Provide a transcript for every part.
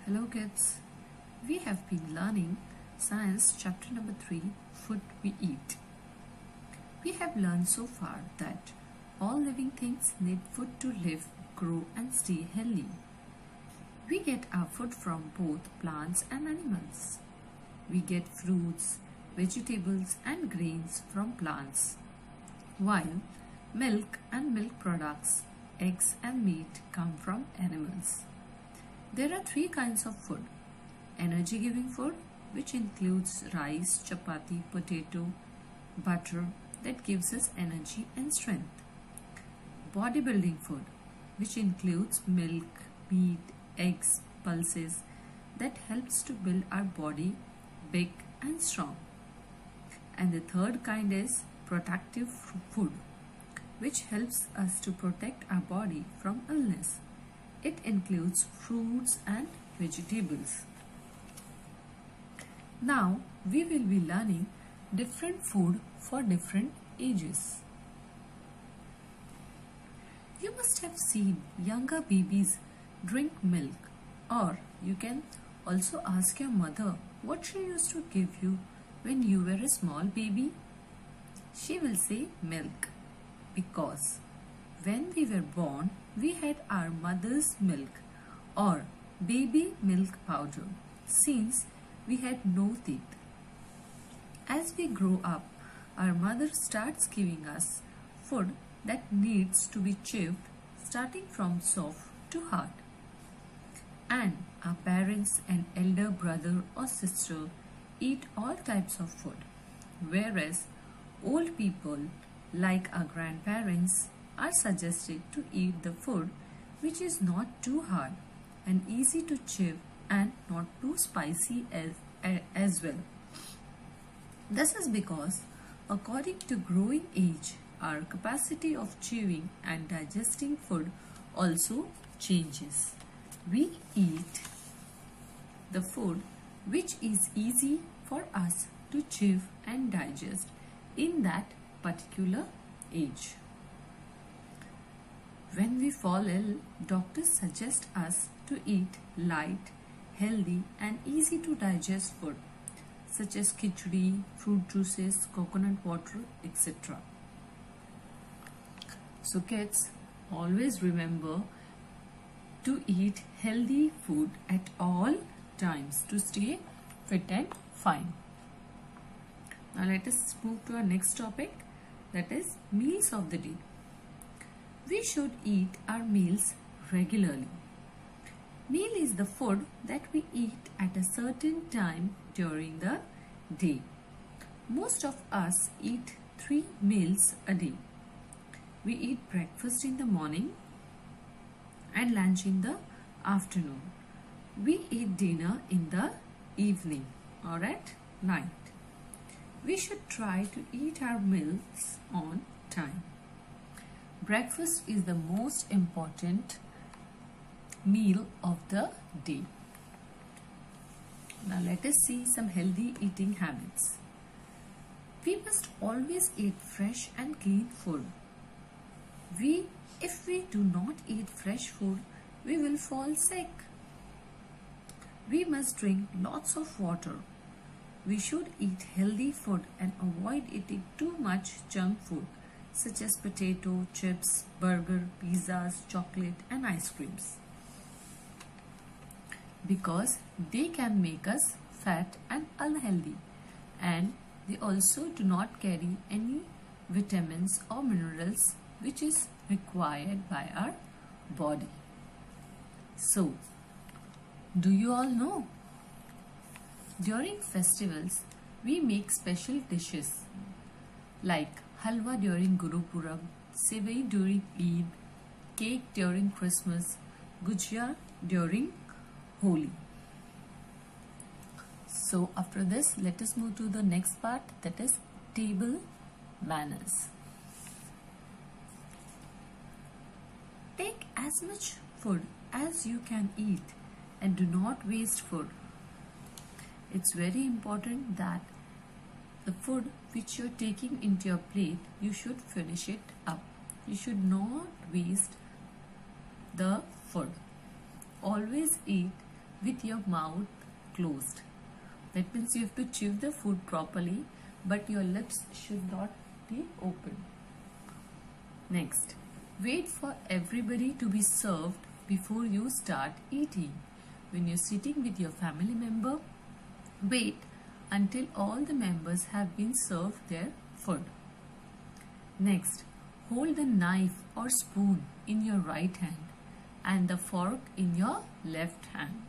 Hello kids, we have been learning Science chapter number 3, Food We Eat. We have learned so far that all living things need food to live, grow and stay healthy. We get our food from both plants and animals. We get fruits, vegetables and grains from plants, while milk and milk products, eggs and meat come from animals. There are three kinds of food. Energy giving food, which includes rice, chapati, potato, butter that gives us energy and strength. Bodybuilding food, which includes milk, meat, eggs, pulses that helps to build our body big and strong. And the third kind is protective food, which helps us to protect our body from illness. It includes fruits and vegetables. Now we will be learning different food for different ages. You must have seen younger babies drink milk, or you can also ask your mother what she used to give you when you were a small baby. She will say milk, because when we were born, we had our mother's milk or baby milk powder since we had no teeth. As we grow up, our mother starts giving us food that needs to be chewed, starting from soft to hard. And our parents and elder brother or sister eat all types of food, whereas old people like our grandparents are suggested to eat the food which is not too hard and easy to chew and not too spicy as well. This is because according to growing age, our capacity of chewing and digesting food also changes. We eat the food which is easy for us to chew and digest in that particular age. When we fall ill, doctors suggest us to eat light, healthy and easy to digest food such as khichdi, fruit juices, coconut water, etc. So kids, always remember to eat healthy food at all times to stay fit and fine. Now let us move to our next topic, that is meals of the day. We should eat our meals regularly. Meal is the food that we eat at a certain time during the day. Most of us eat 3 meals a day. We eat breakfast in the morning and lunch in the afternoon. We eat dinner in the evening or at night. We should try to eat our meals on time. Breakfast is the most important meal of the day. Now let us see some healthy eating habits. We must always eat fresh and clean food. If we do not eat fresh food, we will fall sick. We must drink lots of water. We should eat healthy food and avoid eating too much junk food such as potato, chips, burger, pizzas, chocolate and ice creams, because they can make us fat and unhealthy, and they also do not carry any vitamins or minerals which is required by our body. So, do you all know? During festivals, we make special dishes like halwa during Guru Purab, sevai during Eid, cake during Christmas, gujia during Holi. So after this, let us move to the next part, that is table manners. Take as much food as you can eat and do not waste food. It's very important that the food which you're taking into your plate, you should finish it up. You should not waste the food. Always eat with your mouth closed. That means you have to chew the food properly, but your lips should not be open. Next, wait for everybody to be served before you start eating. When you're sitting with your family member, wait until all the members have been served their food. Next, hold the knife or spoon in your right hand and the fork in your left hand.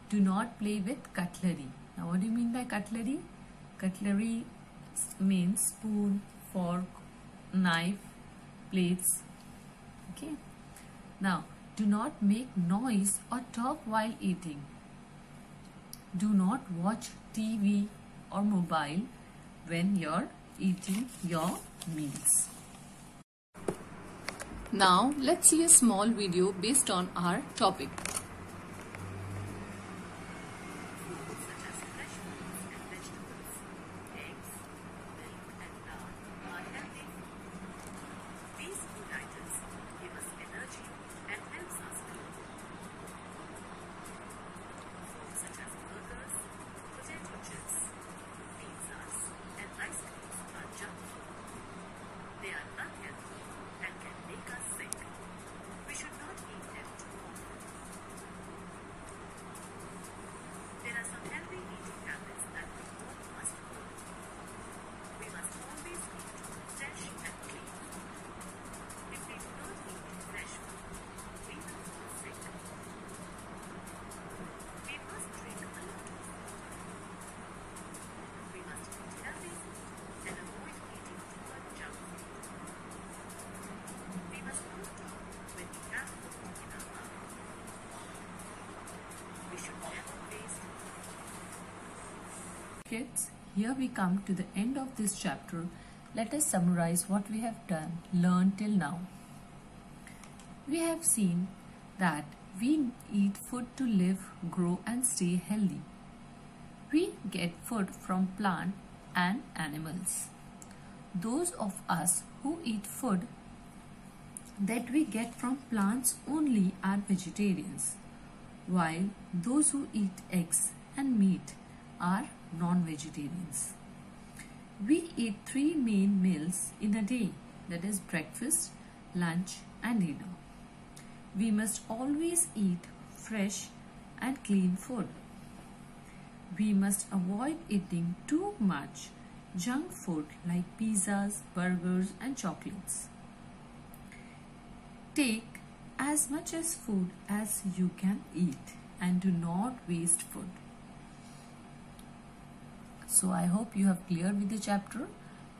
Do not play with cutlery. Now, what do you mean by cutlery? Cutlery means spoon, fork, knife, plates. Okay. Now, do not make noise or talk while eating. Do not watch TV or mobile when you're eating your meals. Now, let's see a small video based on our topic. Kids, here we come to the end of this chapter. Let us summarize what we have learned till now. We have seen that we eat food to live, grow and stay healthy. We get food from plant and animals. Those of us who eat food that we get from plants only are vegetarians, while those who eat eggs and meat are non-vegetarians. We eat 3 main meals in a day, that is breakfast, lunch and dinner. We must always eat fresh and clean food. We must avoid eating too much junk food like pizzas, burgers and chocolates. Take as much as food as you can eat and do not waste food. So I hope you have cleared with the chapter.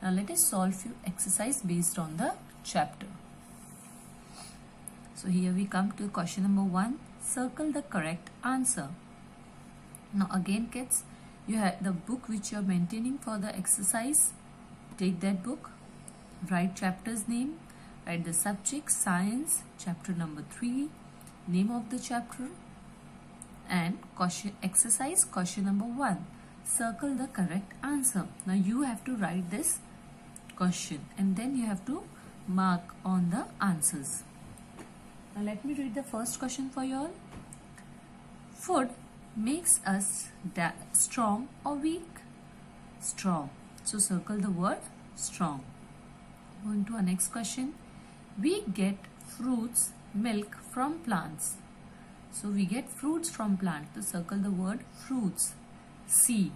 Now let us solve few exercise based on the chapter. So here we come to question number 1. Circle the correct answer. Now again kids, you have the book which you are maintaining for the exercise. Take that book, write chapter's name, write the subject science, chapter number 3, name of the chapter, and exercise question number 1. Circle the correct answer. Now you have to write this question and then you have to mark on the answers. Now let me read the first question for you all. Food makes us strong or weak? Strong. So circle the word strong. Going to our next question. We get fruits, milk from plants. So we get fruits from plants. So circle the word fruits. C.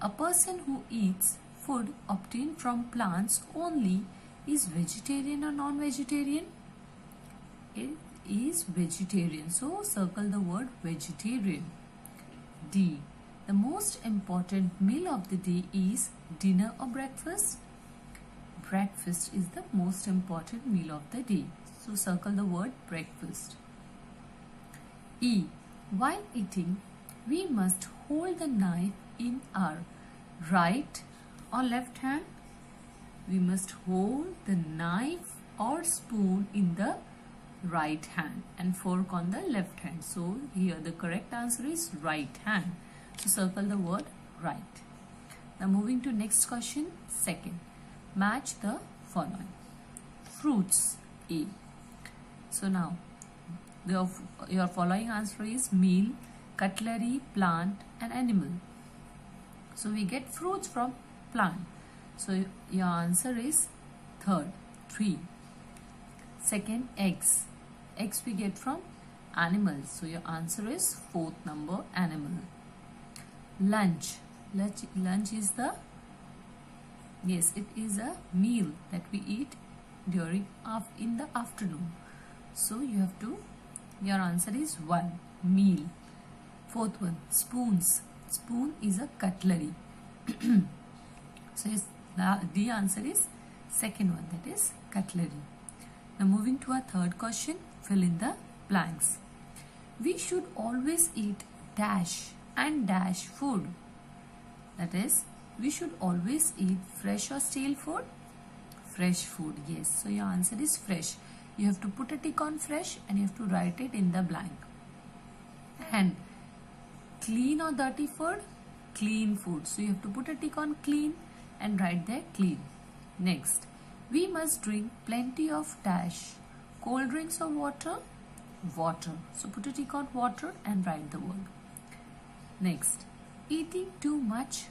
A person who eats food obtained from plants only is vegetarian or non-vegetarian? It is vegetarian. So circle the word vegetarian. D. The most important meal of the day is dinner or breakfast? Breakfast is the most important meal of the day. So circle the word breakfast. E. While eating, we must hold the knife in our right or left hand. We must hold the knife or spoon in the right hand and fork on the left hand. So here the correct answer is right hand. So circle the word right. Now moving to next question. Second, match the following. Fruits A. So now your following answer is meal, cutlery, plant and animal. So we get fruits from plant. So your answer is third, 3. Second, eggs. Eggs we get from animals. So your answer is 4th number, animal. Lunch. Lunch is the, yes, it is a meal that we eat in the afternoon. So you have to, your answer is 1, meal. 4th one, spoons. Spoon is a cutlery. So the answer is 2nd one, that is cutlery. Now moving to our 3rd question, fill in the blanks. We should always eat dash and dash food. That is, we should always eat fresh or stale food? Fresh food, yes. So your answer is fresh. You have to put a tick on fresh and you have to write it in the blank. And clean or dirty food? Clean food. So you have to put a tick on clean and write there clean. Next, we must drink plenty of dash. Cold drinks or water? Water. So put a tick on water and write the word. Next, eating too much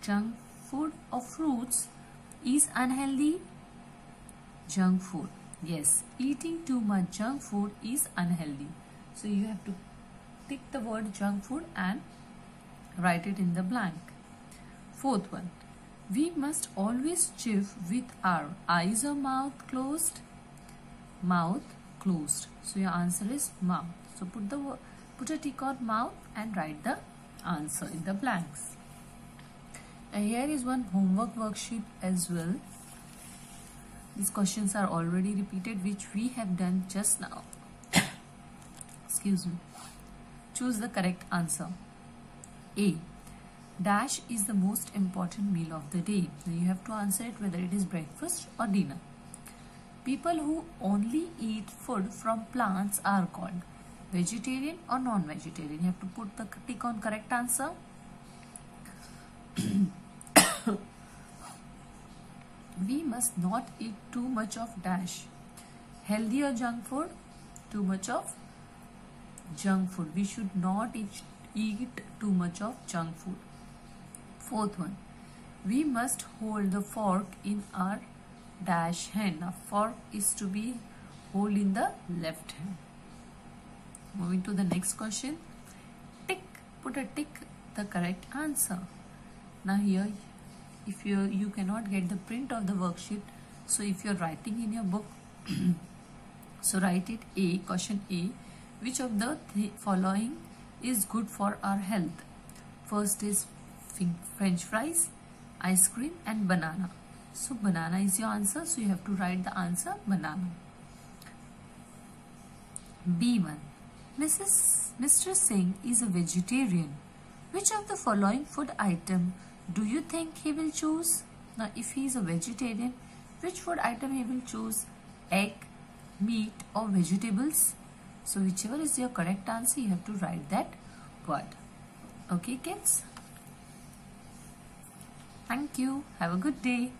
junk food or fruits is unhealthy? Junk food. Yes, eating too much junk food is unhealthy. So you have to tick the word junk food and write it in the blank. 4th one, we must always chew with our eyes or mouth closed? Mouth closed. So your answer is mouth. So put a tick on mouth and write the answer in the blanks. And here is one homework worksheet as well. These questions are already repeated, which we have done just now. Excuse me. Choose the correct answer. A. Dash is the most important meal of the day. Now you have to answer it whether it is breakfast or dinner. People who only eat food from plants are called vegetarian or non-vegetarian. You have to put the tick on correct answer. We must not eat too much of dash. Healthy or junk food? Too much of junk food. We should not eat too much of junk food. 4th one, we must hold the fork in our dash hand. Now fork is to be hold in the left hand. Moving to the next question. Tick, put a tick the correct answer. Now here, if you cannot get the print of the worksheet, so if you're writing in your book, so write it A, question A. Which of the following is good for our health? First is French fries, ice cream and banana. So banana is your answer. So you have to write the answer banana. B1. Mr. Singh is a vegetarian. Which of the following food item do you think he will choose? Now if he is a vegetarian, which food item he will choose? Egg, meat or vegetables? So whichever is your correct answer, you have to write that word. Okay kids? Thank you. Have a good day.